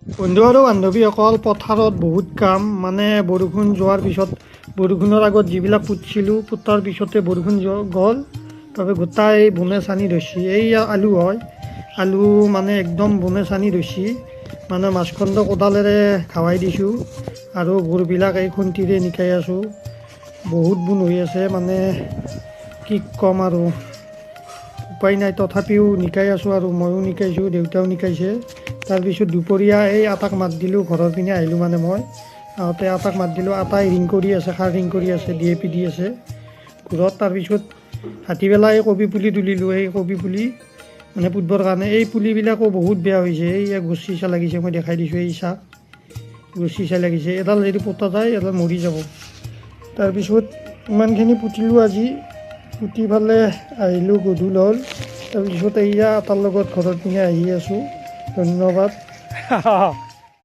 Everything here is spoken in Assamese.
বন্ধু আৰু বান্ধৱীসকল পথাৰত বহুত কাম মানে বৰষুণ যোৱাৰ পিছত বৰষুণৰ আগত যিবিলাক পুতিছিলোঁ পুতাৰ পিছতে বৰষুণ গ'ল তাৰপৰা গোটাই বনে চানি ধৰিছে। এই আলু হয়, আলু মানে একদম বনে চানি ধৰিছে। মানে মাছখণ্ড কোদালেৰে ঘাৱাই দিছোঁ আৰু গোৰবিলাক এই খুন্তিৰে নিকাই আছোঁ। বহুত বোন হৈ আছে মানে কি ক'ম আৰু উপায় নাই, তথাপিও নিকাই আছোঁ আৰু ময়ো নিকাইছোঁ, দেউতাও নিকাইছে। তাৰপিছত দুপৰীয়া এই আটাক মাত দিলোঁ, ঘৰৰ পিনে আহিলোঁ মানে মই আহোঁতে আটাক মাত দিলোঁ। আটাই ৰিং কৰি আছে, সাৰ ৰিং কৰি আছে, DAP দি আছে ঘৰত। তাৰপিছত ভাটিবেলা এই কবি পুলি তুলিলোঁ, এই কবি পুলি মানে পুতিবৰ কাৰণে। এই পুলিবিলাকো বহুত বেয়া হৈছে, এই গছ চিচা লাগিছে, মই দেখাই দিছোঁ এই চাক গছ চিচা লাগিছে। এডাল যদি পোতা যায় এডাল মৰি যাব। তাৰপিছত ইমানখিনি পুতিলোঁ আজি, পুতি ফালে আহিলোঁ, গধূল হ'ল। তাৰপিছত এয়া আটাৰ লগত ঘৰৰ পিনে আহি আছোঁ। ধন্যবাদ।